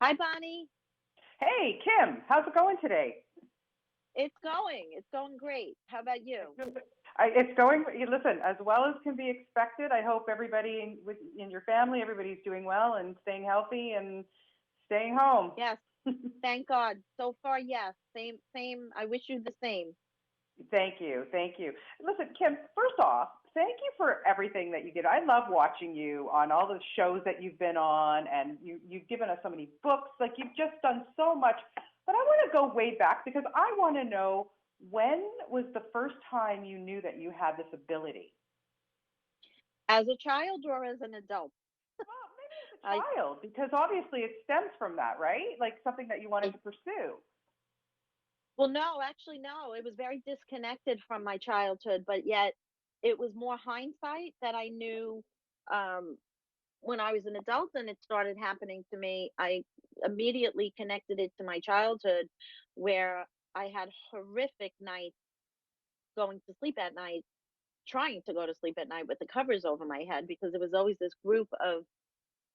Hi, Bonnie. Hey, Kim, how's it going today? It's going great. How about you? It's going. Listen, as well as can be expected. I hope everybody in your family, everybody's doing well and staying healthy and staying home. Yes, thank God. So far, yes. Same. I wish you the same. Thank you, thank you. Listen, Kim, first off, thank you for everything that you did. I love watching you on all the shows that you've been on, and you've given us so many books. Like you've just done so much. But I want to go way back because I want to know when was the first time you knew that you had this ability? As a child or as an adult? Well, maybe as a I, child, because obviously it stems from that, right? Like something that you wanted I to pursue. well, no, actually, no. It was very disconnected from my childhood, but yet it was more hindsight that I knew um, when I was an adult and it started happening to me. I immediately connected it to my childhood, where I had horrific nights going to sleep at night, trying to go to sleep at night with the covers over my head, because there was always this group of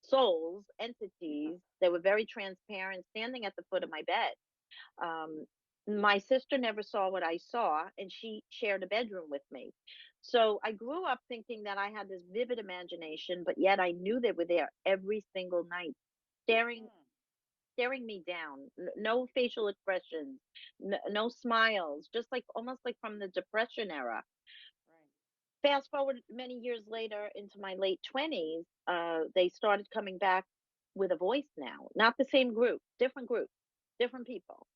souls, entities that were very transparent, standing at the foot of my bed. Um, my sister never saw what I saw, and she shared a bedroom with me. So I grew up thinking that I had this vivid imagination, but yet I knew they were there every single night, staring Hmm. staring me down. No facial expressions, no smiles, just like almost like from the depression era. Right. Fast forward many years later into my late 20s, they started coming back with a voice now. Not the same group, different people.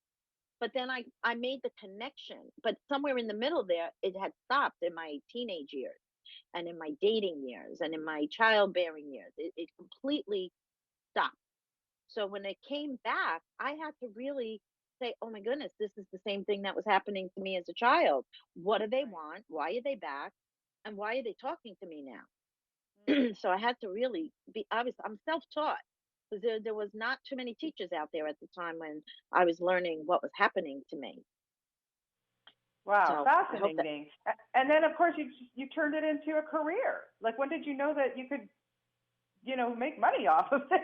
But then I made the connection. But somewhere in the middle there, it had stopped in my teenage years and in my dating years and in my childbearing years. It completely stopped. So when it came back, I had to really say, oh my goodness, this is the same thing that was happening to me as a child. What do they Right. want? Why are they back? And why are they talking to me Hmm. now? So I had to really be obvious. I'm self-taught because there was not too many teachers out there at the time when I was learning what was happening to me. Wow, So I hope that, fascinating. And then, of course, you turned it into a career. Like, when did you know that you could, make money off of this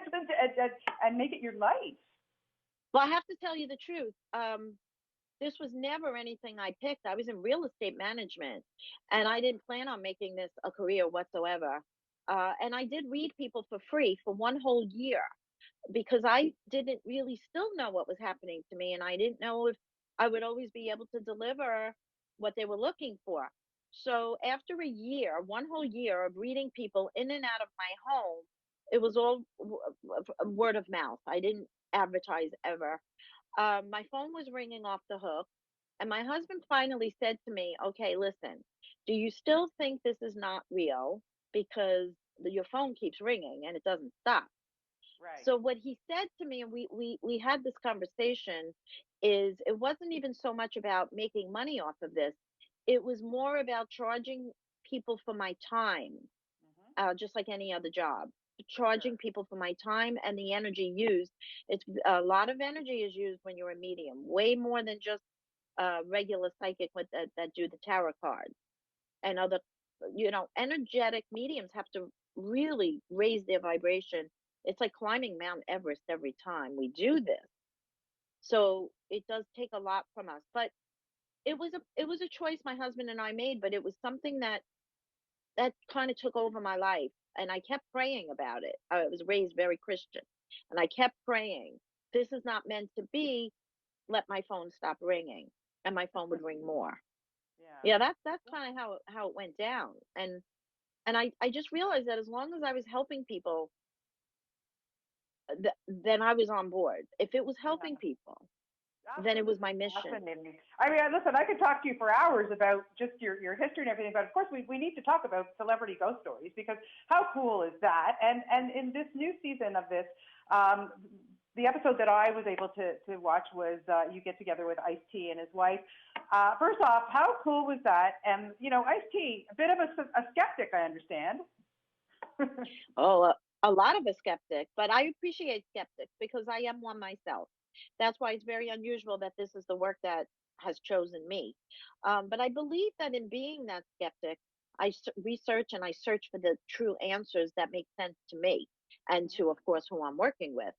and make it your life? well, I have to tell you the truth. This was never anything I picked. I was in real estate management, and I Yeah. didn't plan on making this a career whatsoever. And I did read people for free for one whole year because I didn't really still know what was happening to me, and I didn't know if I would always be able to deliver what they were looking for. So after a year, one whole year of reading people in and out of my home, it was all word of mouth. I didn't advertise ever. My phone was ringing off the hook, and my husband finally said to me, okay, listen, do you still think this is not real? Because your phone keeps ringing and it doesn't stop. Right. So what he said to me, and we had this conversation, is it wasn't even so much about making money off of this. It was more about charging people for my time, Hmm. just like any other job. Sure. Charging people for my time and the energy used. It's a lot of energy is used when you're a medium, way more than just regular psychic with that do the tarot cards and other, energetic mediums have to really raise their vibration. It's like climbing Mount Everest every time we do this. So it does take a lot from us. But it was a choice my husband and I made, but it was something that kind of took over my life. And I kept praying about it. I was raised very Christian. And I kept praying, this is not meant to be. Let my phone stop ringing. And my phone would ring more. Yeah. Yeah, that's kind of how it went down. And I just realized that as long as I was helping people, then I was on board. If it was helping Yeah. people, then it was my Absolutely mission. fascinating. I mean, listen, I could talk to you for hours about just your history and everything, but of course we need to talk about celebrity ghost stories because how cool is that? And in this new season of this, um, the episode that I was able to watch was you get together with Ice T and his wife. First off, how cool was that? And Ice T, a bit of a skeptic, I understand. Oh, a lot of a skeptic, but I appreciate skeptics because I am one myself. That's why it's very unusual that this is the work that has chosen me. But I believe that in being that skeptic, research and I search for the true answers that make sense to me and to, of course, who I'm working with.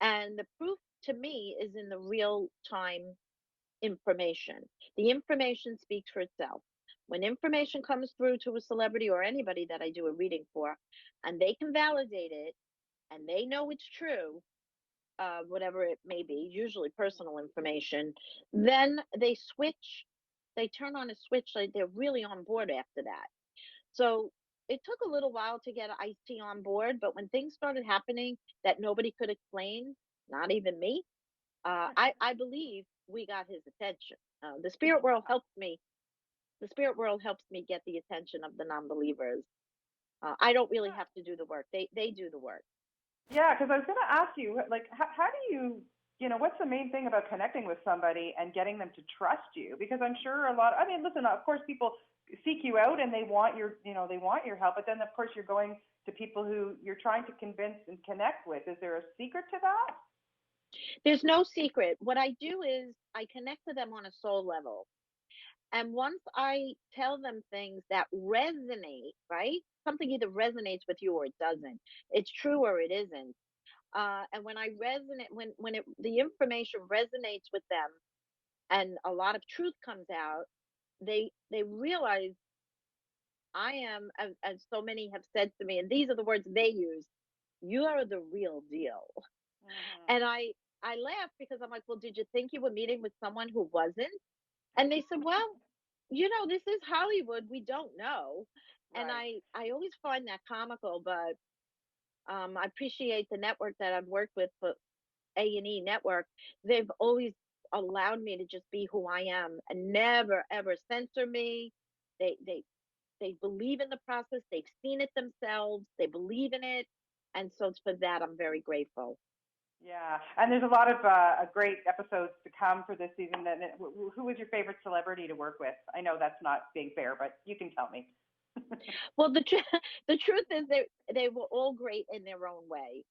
And the proof to me is in the real time information. The information speaks for itself. When information comes through to a celebrity or anybody that I do a reading for, and they can validate it and they know it's true, whatever it may be, usually personal information, then they switch, they turn on a switch, like they're really on board after that. So it took a little while to get Ice-T on board, but when things started happening that nobody could explain, not even me, I believe we got his attention. The spirit world helps me. The spirit world helps me get the attention of the non-believers. I don't really have to do the work. They do the work. Yeah, because I was going to ask you, like, how do you, what's the main thing about connecting with somebody and getting them to trust you? Because I'm sure a lot, I mean, listen, of course, people seek you out and they want your, they want your help, but then of course you're going to people who you're trying to convince and connect with. Is there a secret to that? There's no secret. What I do is I connect to them on a soul level. And once I tell them things that resonate, right? Something either resonates with you or it doesn't. It's true or it isn't. And when I resonate, when the information resonates with them, and a lot of truth comes out, they realize I am, as so many have said to me, and these are the words they use. You are the real deal. Mm-hmm. And I laugh because I'm like, well, did you think you were meeting with someone who wasn't? And they said, well, this is Hollywood. We don't know. And Right. I always find that comical, but I appreciate the network that I've worked with, for A&E Network. They've always allowed me to just be who I am and never ever censor me. They they they believe in the process. They've seen it themselves. They believe in it, and so for that, I'm very grateful. Yeah, and there's a lot of great episodes to come for this season. And who was your favorite celebrity to work with? I know that's not being fair, but you can tell me. Well, the truth is they were all great in their own way,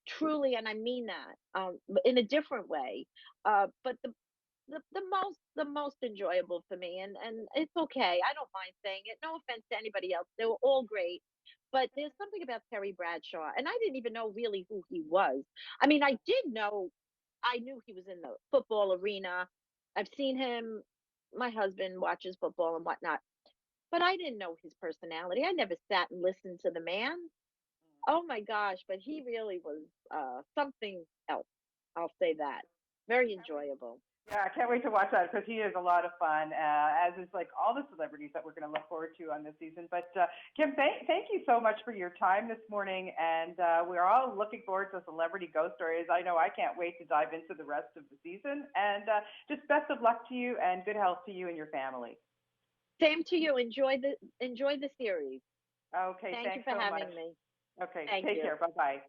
truly, and I mean that, in a different way. But the most enjoyable for me, and it's okay. I don't mind saying it. No offense to anybody else. They were all great. But there's something about Terry Bradshaw, and I didn't even know really who he was. I mean, I knew he was in the football arena. I've seen him. My husband watches football and whatnot, but I didn't know his personality. I never sat and listened to the man. Oh my gosh, but he really was something else. I'll say that. Very enjoyable. Yeah, I can't wait to watch that because he is a lot of fun, as is like all the celebrities that we're going to look forward to on this season. But Kim, thank you so much for your time this morning, and we're all looking forward to Celebrity Ghost Stories. I know I can't wait to dive into the rest of the season, and just best of luck to you and good health to you and your family. Same to you. Enjoy the series. Okay, Thank you thanks for so much. having me. Okay, Thank take you. care. Bye bye.